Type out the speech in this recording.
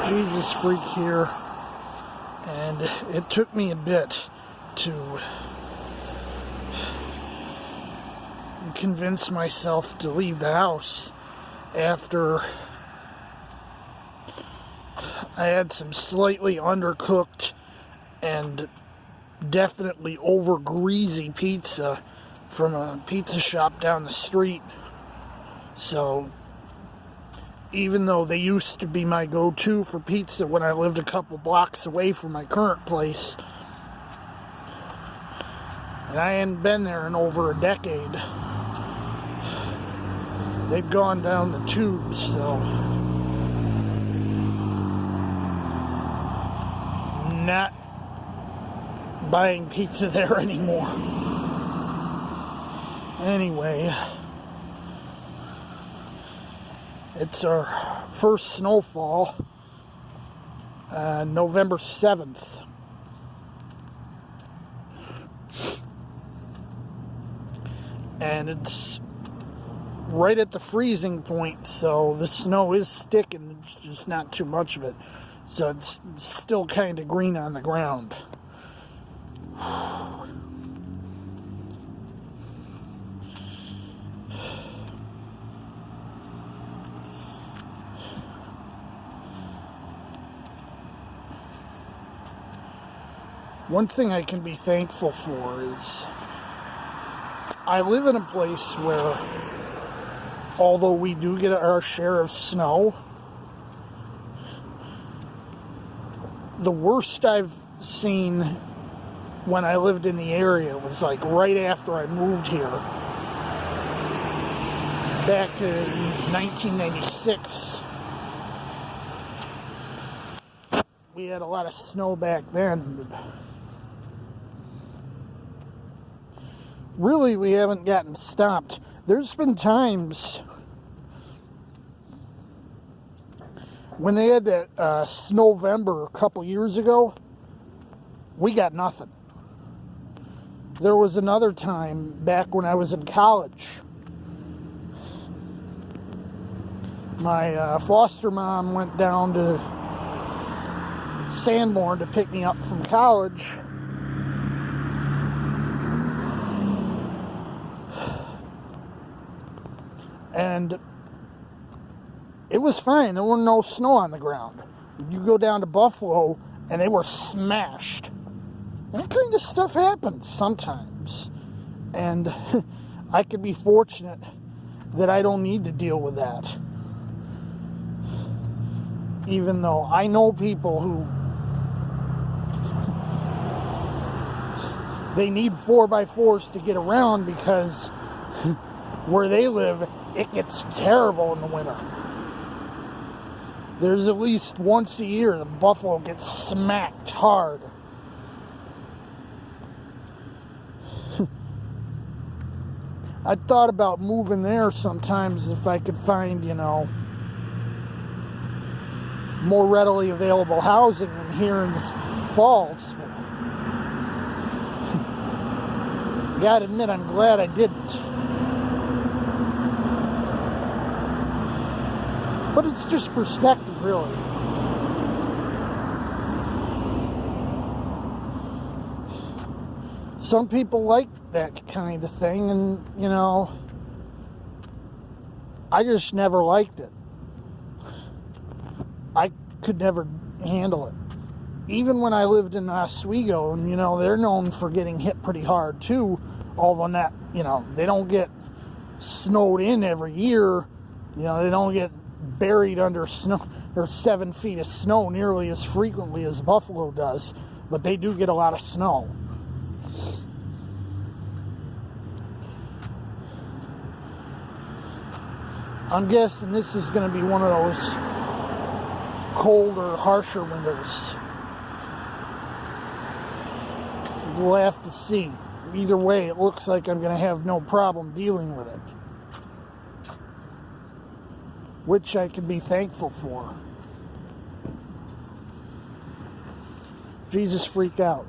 Jesus Freak here, and it took me a bit to convince myself to leave the house after I had some slightly undercooked and definitely over greasy pizza from a pizza shop down the street. So even though they used to be my go-to for pizza when I lived a couple blocks away from my current place, and I hadn't been there in over a decade, they'd gone down the tubes, so not buying pizza there anymore. Anyway, it's our first snowfall, November 7th. And it's right at the freezing point, so the snow is sticking, it's just not too much of it. So it's still kind of green on the ground. One thing I can be thankful for is I live in a place where, although we do get our share of snow, the worst I've seen when I lived in the area was like right after I moved here, back in 1996. We had a lot of snow back then. Really, we haven't gotten stopped. There's been times when they had that Snowvember a couple years ago, we got nothing. There was another time back when I was in college. My foster mom went down to Sanborn to pick me up from college. And it was fine. There was no snow on the ground. You go down to Buffalo, and they were smashed. That kind of stuff happens sometimes. And I could be fortunate that I don't need to deal with that. Even though I know people who they need 4x4s to get around because where they live, it gets terrible in the winter. There's at least once a year that Buffalo gets smacked hard. I thought about moving there sometimes if I could find, more readily available housing than here in the falls. But gotta admit, I'm glad I didn't. But it's just perspective, really. Some people like that kind of thing, and, I just never liked it. I could never handle it. Even when I lived in Oswego, and, they're known for getting hit pretty hard, too, although not, they don't get snowed in every year. They don't get buried under snow or 7 feet of snow nearly as frequently as Buffalo does, but they do get a lot of snow. I'm guessing this is going to be one of those colder, harsher winters. We'll have to see. Either way, it looks like I'm going to have no problem dealing with it, which I can be thankful for. Jesus Freak out.